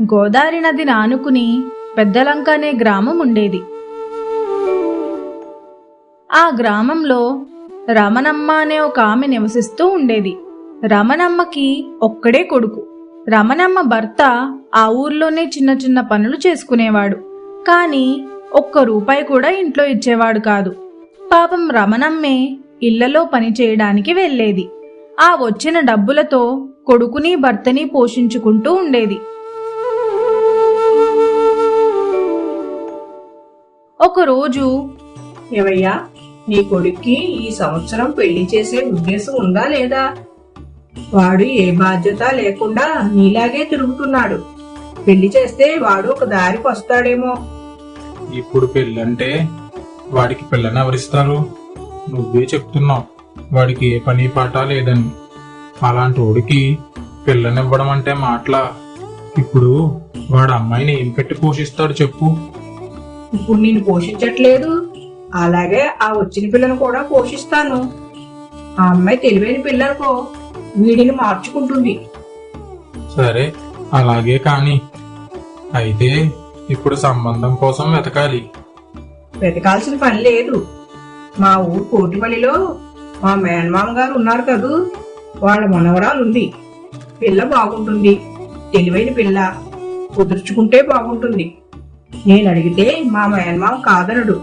గోదావరి నదిని ఆనుకుని పెద్దలంక అనే గ్రామం ఉండేది. ఆ గ్రామంలో రమణమ్మ అనే ఒక ఆమె నివసిస్తూ ఉండేది. రమణమ్మకి ఒక్కడే కొడుకు. రమణమ్మ భర్త ఆ ఊర్లోనే చిన్న చిన్న పనులు చేసుకునేవాడు. కానీ ఒక్క రూపాయి కూడా ఇంట్లో ఇచ్చేవాడు కాదు. పాపం రమణమ్మే ఇళ్లలో పని చేయడానికి వెళ్ళేది. ఆ వచ్చిన డబ్బులతో కొడుకుని భర్తని పోషించుకుంటూ ఉండేది. ఒకరోజు, ఏవయ్యా, నీ కొడుక్కి ఈ సంవత్సరం పెళ్లి చేసే ఉద్దేశం ఉందా లేదా? వాడు ఏ బాధ్యత లేకుండా నీలాగే తిరుగుతున్నాడు. పెళ్లి చేస్తే వాడు ఒక దారికి వస్తాడేమో. ఇప్పుడు పెళ్ళంటే వాడికి పిల్లని ఎవరిస్తారు? నువ్వే చెప్తున్నావు వాడికి ఏ పని పాట లేదని. అలాంటి వాడికి పిల్లనివ్వడం అంటే మాటలా? ఇప్పుడు వాడు అమ్మాయిని ఏం పెట్టి పోషిస్తాడు చెప్పు? ఇప్పుడు నేను పోషించట్లేదు, అలాగే ఆ వచ్చిన పిల్లను కూడా పోషిస్తాను. ఆ అమ్మాయి తెలివైన పిల్లలకో వీడిని మార్చుకుంటుంది. సరే, అలాగే కాని. అయితే ఇప్పుడు సంబంధం కోసం వెతకాలి. వెతకాల్సిన పని లేదు. మా ఊరు కోటిపల్లిలో మా మేనమామ గారు ఉన్నారు కదూ, వాళ్ళ మనవరాలు ఉంది. పిల్ల బాగుంటుంది, తెలివైన పిల్ల. కుదుర్చుకుంటే బాగుంటుంది. నేను అడిగితే మా మేనమామ కాదనడు.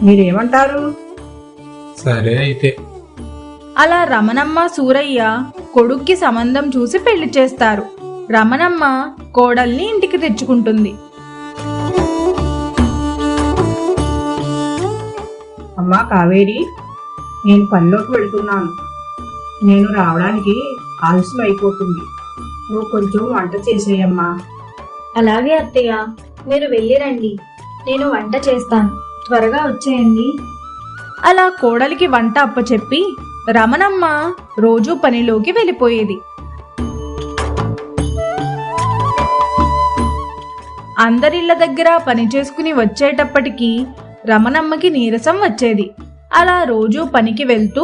మీరేమంటారు? సరే అయితే. అలా రమణమ్మ సూరయ్య కొడుక్కి సంబంధం చూసి పెళ్లి చేస్తారు. రమణమ్మ కోడల్ని ఇంటికి తెచ్చుకుంటుంది. అమ్మా కావేరి, నేను పనిలోకి వెళ్తున్నాను. నేను రావడానికి ఆలస్యం అయిపోతుంది. నువ్వు కొంచెం వంట చేసేయమ్మా. అలాగే అత్తయ్య, మీరు వెళ్ళిరండి, నేను వంట చేస్తాను. త్వరగా వచ్చేయండి. అలా కోడలికి వంట అప్పచెప్పి రమణమ్మ రోజూ పనిలోకి వెళ్ళిపోయేది. అందరిళ్ల దగ్గర పని చేసుకుని వచ్చేటప్పటికి రమణమ్మకి నీరసం వచ్చేది. అలా రోజూ పనికి వెళ్తూ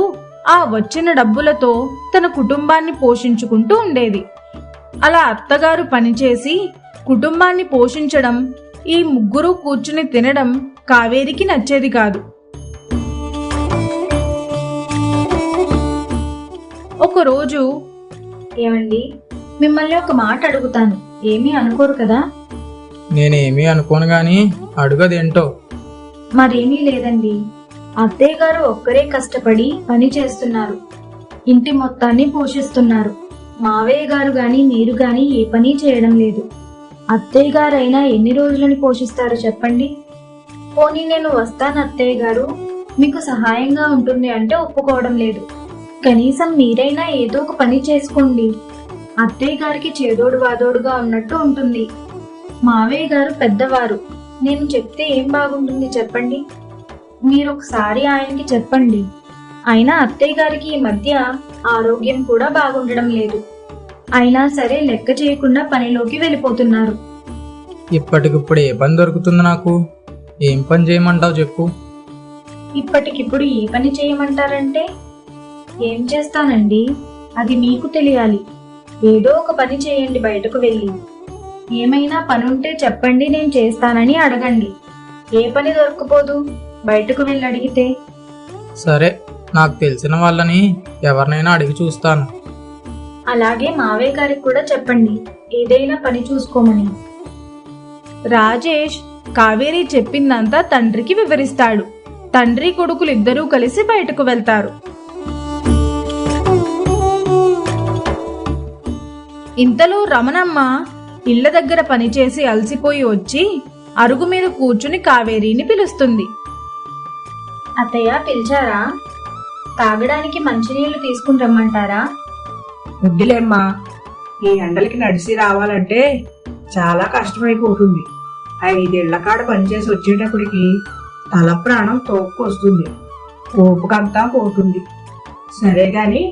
ఆ వచ్చిన డబ్బులతో తన కుటుంబాన్ని పోషించుకుంటూ ఉండేది. అలా అత్తగారు పనిచేసి కుటుంబాన్ని పోషించడం, ఈ ముగ్గురు కూర్చుని తినడం కావేరికి నచ్చేది కాదు. ఒకరోజు, ఏమండి, మిమ్మల్ని ఒక మాట అడుగుతాను, ఏమీ అనుకోరు కదా? నేనేమీ అనుకోను గాని అడుగదేంటో. మరేమీ లేదండి. అత్తయ్య గారు ఒక్కరే కష్టపడి పని చేస్తున్నారు, ఇంటి మొత్తాన్ని పోషిస్తున్నారు. మావయ్య గారు గాని మీరు గాని ఏ పని చేయడం లేదు. అత్తయ్య గారైనా ఎన్ని రోజులని పోషిస్తారు చెప్పండి? పోనీ నేను వస్తాను అత్తయ్య గారు, మీకు సహాయంగా ఉంటుంది అంటే ఒప్పుకోవడం లేదు. కనీసం మీరైనా ఏదో ఒక పని చేసుకోండి. అత్తయ్య గారికి చేదోడు వాదోడుగా ఉన్నట్టు ఉంటుంది. మావయ్య గారు పెద్దవారు, నేను చెప్తే ఏం బాగుంటుంది చెప్పండి? మీరు ఒకసారి ఆయనకి చెప్పండి. అయినా అత్తయ్య గారికి ఈ మధ్య ఆరోగ్యం కూడా బాగుండడం లేదు. అయినా సరే లెక్క చేయకుండా పనిలోకి వెళ్ళిపోతున్నారు. ఇప్పటికిప్పుడు ఏ పని దొరుకుతుంది నాకు? ఏం పని చేయమంటావు చెప్పు? ఇప్పటికిప్పుడు ఏ పని చేయమంటారంటే ఏం చేస్తానండి, అది మీకు తెలియాలి. ఏదో ఒక పని చేయండి బయటకు వెళ్ళి. ఏమైనా పనుంటే చెప్పండి, నేను చేస్తానని అడగండి. ఏ పని దొరకపోదు బయటకు వెళ్ళి అడిగితే. సరే, నాకు తెలిసిన వాళ్ళని ఎవరినైనా అడిగి చూస్తాను. అలాగే మావయ్య గారికి కూడా చెప్పండి ఏదైనా పని చూసుకోమని. రాజేష్ కావేరి చెప్పిందంతా తండ్రికి వివరిస్తాడు. తండ్రి కొడుకులిద్దరూ కలిసి బయటకు వెళ్తారు. ఇంతలో రమణమ్మ ఇళ్ల దగ్గర పనిచేసి అలసిపోయి వచ్చి అరుగు మీద కూర్చుని కావేరిని పిలుస్తుంది. అత్తయ్య పిలిచారా? తాగడానికి మంచినీళ్లు తీసుకుని రమ్మంటారా? వద్దులేమ్మా, ఈ ఎండలకి నడిచి రావాలంటే చాలా కష్టమైపోతుంది. 5 ఏళ్ల కాడ పనిచేసి వచ్చేటప్పటికి తల ప్రాణం తోక్కొస్తుంది, ఓపికంతా పోతుంది. సరే గాని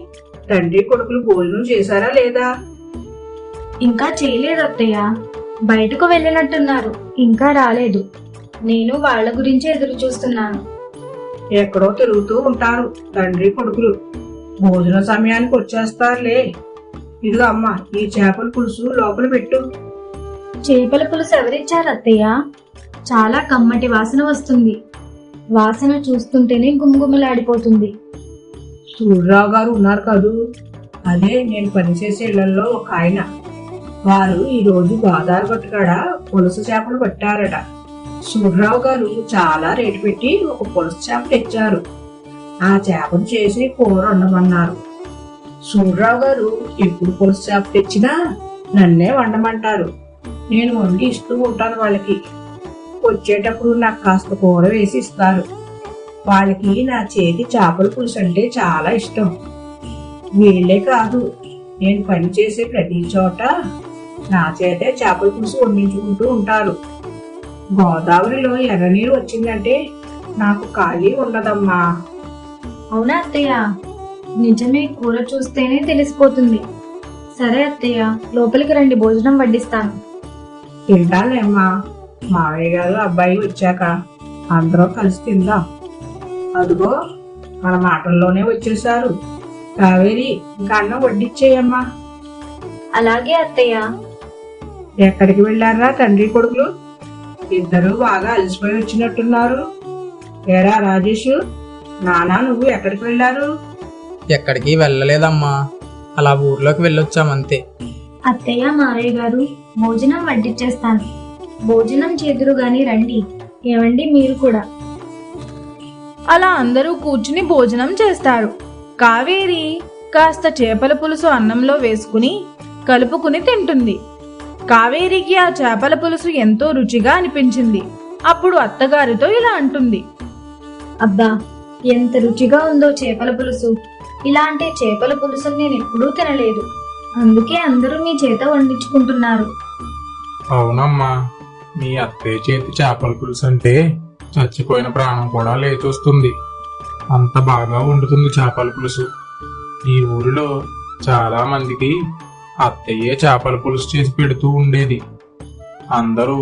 తండ్రి కొడుకులు భోజనం చేశారా లేదా? ఇంకా చేయలేదు అత్తయ్య, బయటకు వెళ్ళినట్టున్నారు, ఇంకా రాలేదు. నేను వాళ్ళ గురించి ఎదురు చూస్తున్నాను. ఎక్కడో తిరుగుతూ ఉంటారు తండ్రి కొడుకులు, భోజన సమయానికి వచ్చేస్తారులే. ఇదిగో అమ్మా, ఈ చేపల పులుసు లోపల పెట్టు. చేపల పులుసు ఎవరిచ్చారు అత్తయ్య? చాలా కమ్మటి వాసన వస్తుంది. వాసన చూస్తుంటేనే గుమగుమలాడిపోతుంది. సూర్యరావు గారు ఉన్నారు కదూ, అదే నేను పనిచేసే ఇళ్లలో ఒక ఆయన. వారు ఈ రోజు గోదావరి గట్టుకాడ పులుసు చేపలు పట్టారట. సూర్యరావు గారు చాలా రేటు పెట్టి ఒక పులుసు చేప తెచ్చారు. ఆ చేపను చేసి కూర వండమన్నారు. సూర్యరావు గారు ఎప్పుడు పులుసు చేప తెచ్చినా నన్నే వండమంటారు. నేను వండి ఇస్తూ ఉంటాను వాళ్ళకి. వచ్చేటప్పుడు నాకు కాస్త కూర వేసి ఇస్తారు. వాళ్ళకి నా చేతి చేపల పులుసు అంటే చాలా ఇష్టం. వీళ్ళే కాదు, నేను పని చేసే ప్రతి చోట నా చేతే చేపల పులుసు వండించుకుంటూ ఉంటారు. గోదావరిలో ఎర్రనీరు వచ్చిందంటే నాకు ఖాళీ ఉండదమ్మా. అవునా అత్తయ్య? నిజమే, కూర చూస్తేనే తెలిసిపోతుంది. సరే అత్తయ్య, లోపలికి రండి, భోజనం వడ్డిస్తాను. తింటానేమ్మా. మావయ్య గారు అబ్బాయి వచ్చాక అందరం కలిసి తిందాం. అదిగో మన మాటల్లోనే వచ్చేసారు. కావేరి, ఇంకా అన్నం వడ్డిచ్చేయమ్మా. అలాగే అత్తయ్య. ఎక్కడికి వెళ్ళారా తండ్రి కొడుకులు? ఇద్దరు బాగా అలసిపోయి వచ్చినట్టున్నారు. ఏరా రాజేష్, నానా నువ్వు ఎక్కడికి వెళ్ళారు? ఎక్కడికి వెళ్ళలేదమ్మా, అలా ఊర్లోకి వెళ్ళొచ్చామంతే. అత్తయ్య, మావయ్య గారు, భోజనం వడ్డిచ్చేస్తాను. భోజనం చేదురు గాని రండి. ఏమండి, మీరు కూడా. అలా అందరూ కూర్చుని భోజనం చేస్తారు. కావేరి కాస్త చేపల పులుసు అన్నంలో వేసుకుని కలుపుకుని తింటుంది. కావేరికి ఆ చేపల పులుసు ఎంతో రుచిగా అనిపించింది. అప్పుడు అత్తగారితో ఇలా అంటుంది. అబ్బా, ఎంత రుచిగా ఉందో చేపల పులుసు. ఇలాంటి చేపల పులుసు నేను ఎప్పుడూ తినలేదు. అందుకే అందరూ మీ చేత వండించుకుంటున్నారు. అవునమ్మా, మీ అత్తయ్య చేతి చేపల పులుసు అంటే చచ్చిపోయిన ప్రాణం కూడా లేచొస్తుంది. అంత బాగా వండుతుంది చేపల పులుసు. ఈ ఊరిలో చాలా మందికి అత్తయ్యే చేపల పులుసు చేసి పెడుతూ ఉండేది. అందరూ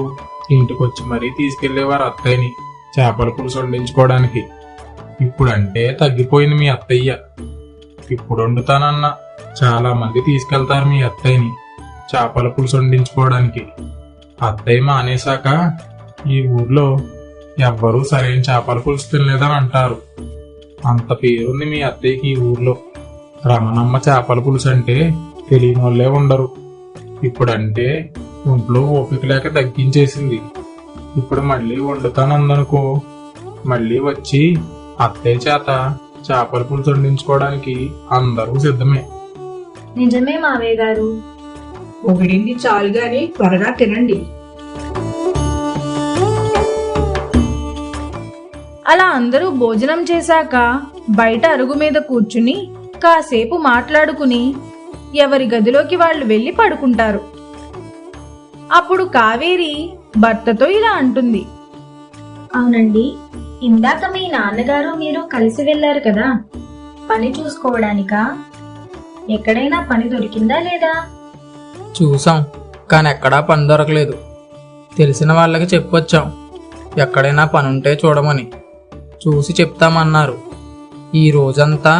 ఇంటికొచ్చి మరీ తీసుకెళ్లేవారు అత్తయ్యని చేపల పులుసు వండించుకోవడానికి. ఇప్పుడంటే తగ్గిపోయింది మీ అత్తయ్య. ఇప్పుడు వండుతానన్న చాలా మంది తీసుకెళ్తారు మీ అత్తయ్యని చేపల పులుసు వండించుకోవడానికి. అత్తయ్య మానేశాక ఈ ఊర్లో ఎవ్వరూ సరైన చేపల పులుసు తినలేదని అంటారు. అంత పేరుంది మీ అత్తయ్యకి ఈ ఊర్లో. రమణమ్మ చేపల పులుసు అంటే తెలియని వాళ్ళే ఉండరు. ఇప్పుడంటే ఒంట్లో ఓపిక లేక తగ్గించేసింది. ఇప్పుడు మళ్ళీ వండుతానందనుకో, మళ్ళీ వచ్చి అత్తయ్య చేత చేపల పులుసు వండించుకోవడానికి అందరూ సిద్ధమే. నిజమే మావయ్య గారు. పొగిడింది చాలు గాని త్వరగా తినండి. అలా అందరూ భోజనం చేశాక బయట అరుగు మీద కూర్చుని కాసేపు మాట్లాడుకుని ఎవరి గదిలోకి వాళ్ళు వెళ్ళి పడుకుంటారు. అప్పుడు కావేరి భర్తతో ఇలా అంటుంది. అవునండి, ఇందాక మీ నాన్నగారు మీరు కలిసి వెళ్ళారు కదా, పని చూసుకోవడానికా? ఎక్కడైనా పని దొరికిందా లేదా? చూసాం, కానీ ఎక్కడా పని దొరకలేదు. తెలిసిన వాళ్ళకి చెప్పొచ్చాం, ఎక్కడైనా పని ఉంటే చూడమని. చూసి చెప్తామన్నారు. ఈ రోజంతా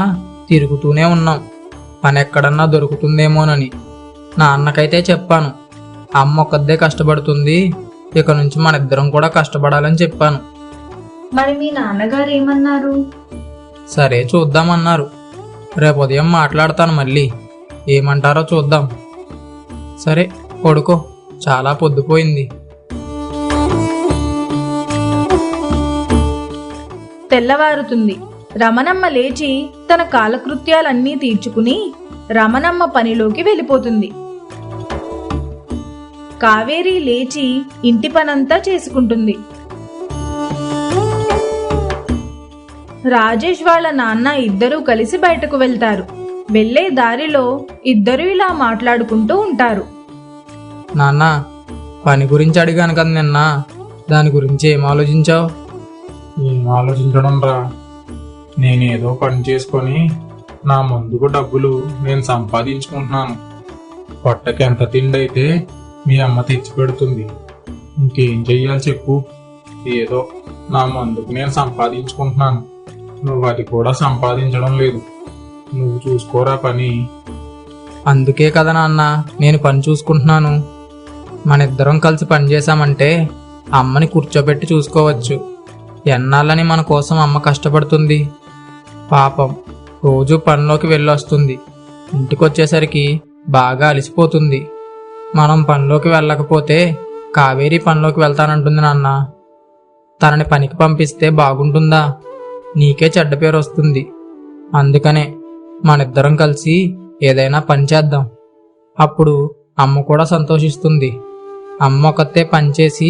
తిరుగుతూనే ఉన్నాం, పని ఎక్కడన్నా దొరుకుతుందేమోనని. నాన్నకైతే చెప్పాను, అమ్మ ఒక్కదే కష్టపడుతుంది, ఇక నుంచి మన ఇద్దరం కూడా కష్టపడాలని చెప్పాను. మరి మీ నాన్నగారు ఏమన్నారు? సరే చూద్దామన్నారు. రేపు ఉదయం మాట్లాడతాను మళ్ళీ, ఏమంటారో చూద్దాం. సరే పడుకో, చాలా పొద్దుపోయింది. తెల్లవారుతుంది. రమణమ్మ లేచి తన కాలకృత్యాలన్నీ తీర్చుకుని రమణమ్మ పనిలోకి వెళ్ళిపోతుంది. కావేరి లేచి ఇంటి పనంతా చేసుకుంటుంది. రాజేష్ వాళ్ళ నాన్న ఇద్దరూ కలిసి బయటకు వెళ్తారు. వెళ్లే దారిలో ఇద్దరు ఇలా మాట్లాడుకుంటూ ఉంటారు. నాన్న, పని గురించి అడిగాను కదా నిన్న, దాని గురించి ఏం ఆలోచించావు? ఏం ఆలోచించడం రా, నేనేదో పని చేసుకొని నా ముందుకు డబ్బులు నేను సంపాదించుకుంటున్నాను. పొట్టకి ఎంత తిండి అయితే మీ అమ్మ తెచ్చి పెడుతుంది. ఇంకేం చెయ్యాలి చెప్పు? ఏదో నా ముందుకు నేను సంపాదించుకుంటున్నాను. నువ్వు అది కూడా సంపాదించడం లేదు. నువ్వు చూసుకోరా పని. అందుకే కదా నాన్న నేను పని చూసుకుంటున్నాను. మనిద్దరం కలిసి పనిచేశామంటే అమ్మని కూర్చోబెట్టి చూసుకోవచ్చు. ఎన్నాళ్ళని మన కోసం అమ్మ కష్టపడుతుంది. పాపం రోజు పనిలోకి వెళ్ళొస్తుంది. ఇంటికొచ్చేసరికి బాగా అలసిపోతుంది. మనం పనిలోకి వెళ్ళకపోతే కావేరి పనిలోకి వెళ్తానంటుంది నాన్న. తనని పనికి పంపిస్తే బాగుంటుందా? నీకే చెడ్డ పేరు వస్తుంది. అందుకనే మనిద్దరం కలిసి ఏదైనా పని చేద్దాం. అప్పుడు అమ్మ కూడా సంతోషిస్తుంది. అమ్మ ఒకతే పనిచేసి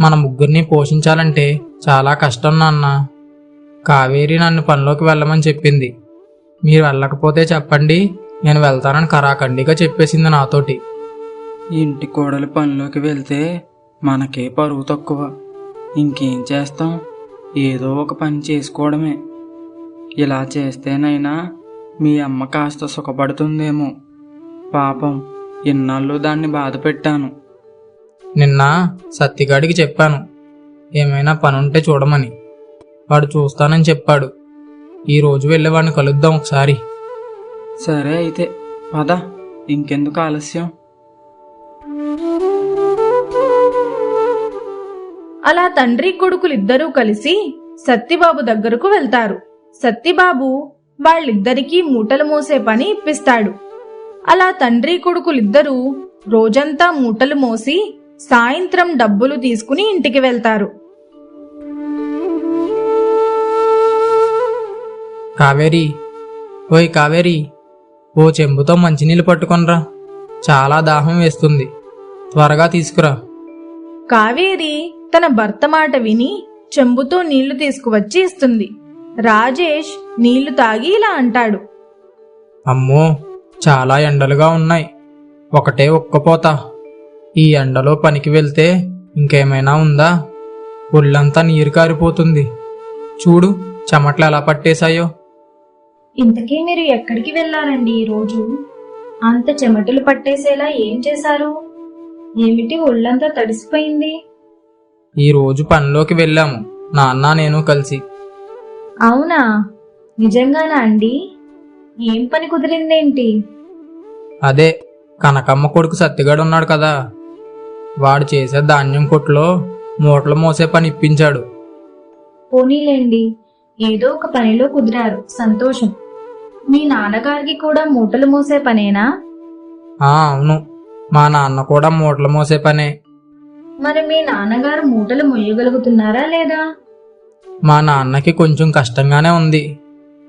మన ముగ్గురిని పోషించాలంటే చాలా కష్టం నాన్న. కావేరి నన్ను పనిలోకి వెళ్ళమని చెప్పింది. మీరు వెళ్ళకపోతే చెప్పండి, నేను వెళ్తానని కరాఖండిగా చెప్పేసింది నాతోటి. ఇంటి కోడలు పనిలోకి వెళ్తే మనకే పరువు తక్కువ. ఇంకేం చేస్తాం, ఏదో ఒక పని చేసుకోవడమే. ఇలా చేస్తేనైనా మీ అమ్మ కాస్త సుఖపడుతుందేమో. పాపం ఇన్నాళ్ళు దాన్ని బాధ పెట్టాను. నిన్న సత్తిగాడికి చెప్పాను ఏమైనా పనుంటే చూడమని. వాడు చూస్తానని చెప్పాడు. ఈరోజు వెళ్ళి వాడిని కలుద్దాం ఒకసారి. సరే అయితే పద, ఇంకెందుకు ఆలస్యం. అలా తండ్రి కొడుకులిద్దరూ కలిసి సత్తిబాబు దగ్గరకు వెళ్తారు. సత్తిబాబు వాళ్ళిద్దరికీ మూటలు మోసే పని ఇప్పిస్తాడు. అలా తండ్రి కొడుకులిద్దరూ రోజంతా మూటలు మోసి సాయంత్రం డబ్బులు తీసుకుని ఇంటికి వెళ్తారు. కావేరి, ఓయ్ కావేరి, ఓ చెంబుతో మంచినీళ్ళు పట్టుకొనరా. చాలా దాహం వేస్తుంది, త్వరగా తీసుకురా. కావేరి తన భర్త మాట విని చెంబుతో నీళ్లు తీసుకువచ్చి ఇస్తుంది. రాజేష్ నీళ్లు తాగి ఇలా అంటాడు. అమ్మో, చాలా ఎండలుగా ఉన్నాయి. ఒకటే ఉక్కపోతా. ఈ ఎండలో పనికి వెళ్తే ఇంకేమైనా ఉందా? ఒళ్ళంతా నీరు కారిపోతుంది. చూడు చెమట్లు ఎలా పట్టేశాయో. ఇంతకీ మీరు ఎక్కడికి వెళ్ళారండి ఈరోజు? అంత చెమటలు పట్టేసేలా ఏం చేశారు? ఏమిటి ఒళ్ళంతా తడిసిపోయింది? ఈ రోజు పనిలోకి వెళ్ళాము, నాన్న నేను కలిసి. అవునా? నిజంగానా అండి? ఏం పని కుదిరిందేంటి? అదే కనకమ్మ కొడుకు సత్తిగాడు ఉన్నాడు కదా, వాడు చేసే ధాన్యం కొట్లో మూటలు మోసే పని ఇప్పించాడు. పోనీలేండి, ఏదో ఒక పనిలో కుదిరారు, సంతోషం. మీ నాన్నగారికి కూడా మూటలు మోసే పనేనా? అవును, మా నాన్న కూడా మూటలు మోసే పనే. మరి మీ నాన్నగారు మూటలు మొయ్యగలుగుతున్నారా లేదా? మా నాన్నకి కొంచెం కష్టంగానే ఉంది.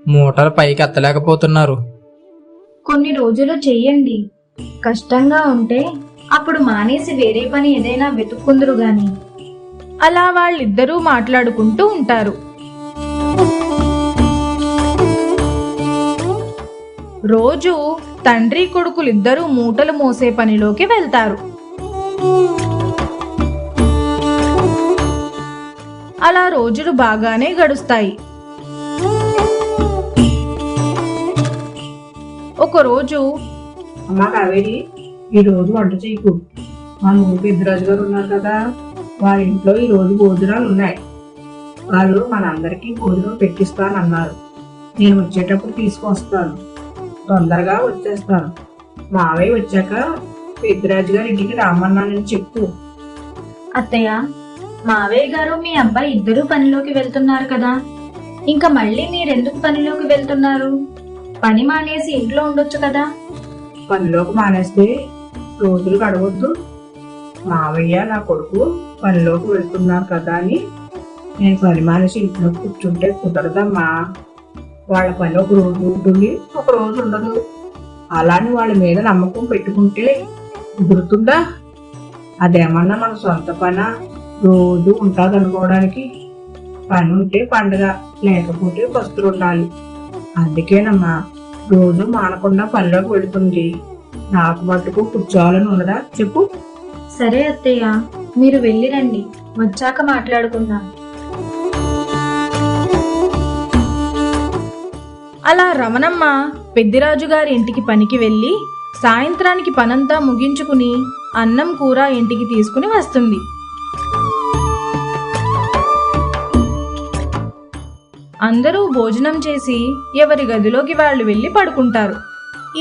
మూటలు పైకి ఎత్తలేకపోతున్నారు. కొన్ని రోజులు చెయ్యండి. కష్టంగా ఉంటే అప్పుడు మానేసి వేరే పని ఏదైనా వెతుక్కుందురు గాని. అలా వాళ్ళిద్దరూ మాట్లాడుకుంటూ ఉంటారు. రోజు తండ్రి కొడుకులిద్దరూ మూటలు మోసే పనిలోకి వెళ్తారు. అలా రోజులు బాగానే గడుస్తాయి. ఒకరోజు, అమ్మా కావేరి, ఈ రోజు వంట చేయకు. మా నువ్వు పెద్దరాజు గారు ఉన్నారు కదా, వారి ఇంట్లో ఈ రోజు భోజనాలు ఉన్నాయి. వాళ్ళు మనందరికీ భోజనం పెట్టిస్తానన్నారు. నేను వచ్చేటప్పుడు తీసుకొస్తాను. తొందరగా వచ్చేస్తాను. మావయ్య వచ్చాక పెద్దరాజు గారి ఇంటికి రామన్నానని చెప్పు. అత్తయ్య, మావయ్య గారు మీ అబ్బాయి ఇద్దరూ పనిలోకి వెళ్తున్నారు కదా, ఇంకా మళ్ళీ మీరెందుకు పనిలోకి వెళ్తున్నారు? పని మానేసి ఇంట్లో ఉండొచ్చు కదా. పనిలోకి మానేస్తే రోజులు గడవద్దు. మావయ్య నా కొడుకు పనిలోకి వెళ్తున్నారు కదా అని నేను పని మానేసి ఇంట్లో కూర్చుంటే కుదరదమ్మా. వాళ్ళ పని ఒక రోజు ఉంటుంది, ఒక రోజు ఉండదు. అలాని వాళ్ళ మీద నమ్మకం పెట్టుకుంటే కుదురుతుందా? అదేమన్నా మన సొంత పని రోజు ఉంటుంది అనుకోవడానికి? పని ఉంటే పండగ, లేకపోతే పస్తులు ఉండాలి. అందుకేనమ్మా రోజు మానకుండా పనిలోకి వెళుతుంది. నాకు మట్టుకు కూర్చోవాలని ఉన్నదా చెప్పు? సరే అత్తయ్య, మీరు వెళ్ళిరండి, వచ్చాక మాట్లాడుకుందాం. అలా రమణమ్మ పెద్దిరాజు గారి ఇంటికి పనికి వెళ్ళి సాయంత్రానికి పనంతా ముగించుకుని అన్నం కూర ఇంటికి తీసుకుని వస్తుంది. అందరూ భోజనం చేసి ఎవరి గదిలోకి వాళ్ళు వెళ్ళి పడుకుంటారు.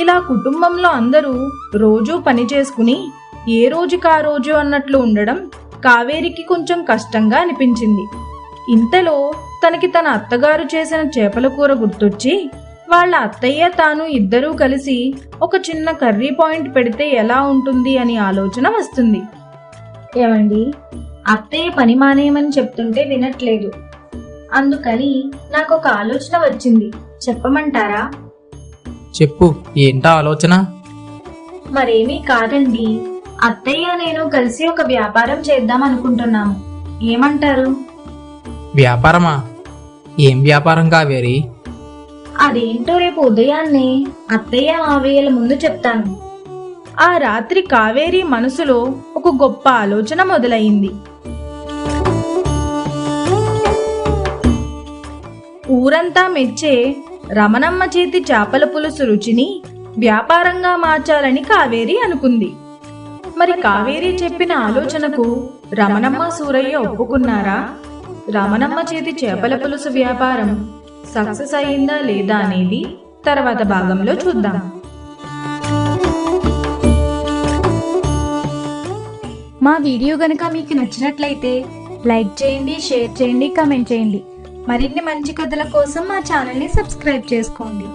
ఇలా కుటుంబంలో అందరూ రోజూ పని చేసుకుని ఏ రోజుకా రోజు అన్నట్లు ఉండడం కావేరికి కొంచెం కష్టంగా అనిపించింది. ఇంతలో తనకి తన అత్తగారు చేసిన చేపల కూర గుర్తొచ్చి వాళ్ళ అత్తయ్య తాను ఇద్దరూ కలిసి ఒక చిన్న కర్రీ పాయింట్ పెడితే ఎలా ఉంటుంది అని ఆలోచన వస్తుంది. ఏమండి, అత్తయ్య పని మానేయమని చెప్తుంటే వినట్లేదు. అందుకని నాకు ఒక ఆలోచన వచ్చింది, చెప్పమంటారా? చెప్పు, ఏంటా ఆలోచన? మరేమీ కాదండి, అత్తయ్య నేను కలిసి ఒక వ్యాపారం చేద్దాం అనుకుంటున్నాము. ఏమంటారు? వ్యాపారమా? ఏం వ్యాపారం కావేరి? అదేంటో రేపు ఉదయాన్నే అత్తయ్య మావయ్యల ముందు చెప్తాను. ఆ రాత్రి కావేరి మనసులో ఒక గొప్ప ఆలోచన మొదలైంది. ఊరంతా మెచ్చే రమణమ్మ చేతి చేపల పులుసు రుచిని వ్యాపారంగా మార్చాలని కావేరి అనుకుంది. మరి కావేరి చెప్పిన ఆలోచనకు రమణమ్మ సూరయ్య ఒప్పుకున్నారా? రమణమ్మ చేతి చేపల పులుసు వ్యాపారం సక్సెస్ అయిందా లేదా అనేది తర్వాత భాగంలో చూద్దాం. మా వీడియో గనుక మీకు నచ్చినట్లయితే లైక్ చేయండి, షేర్ చేయండి, కామెంట్ చేయండి. మరిన్ని మంచి కథల కోసం మా ఛానల్ని సబ్స్క్రైబ్ చేసుకోండి.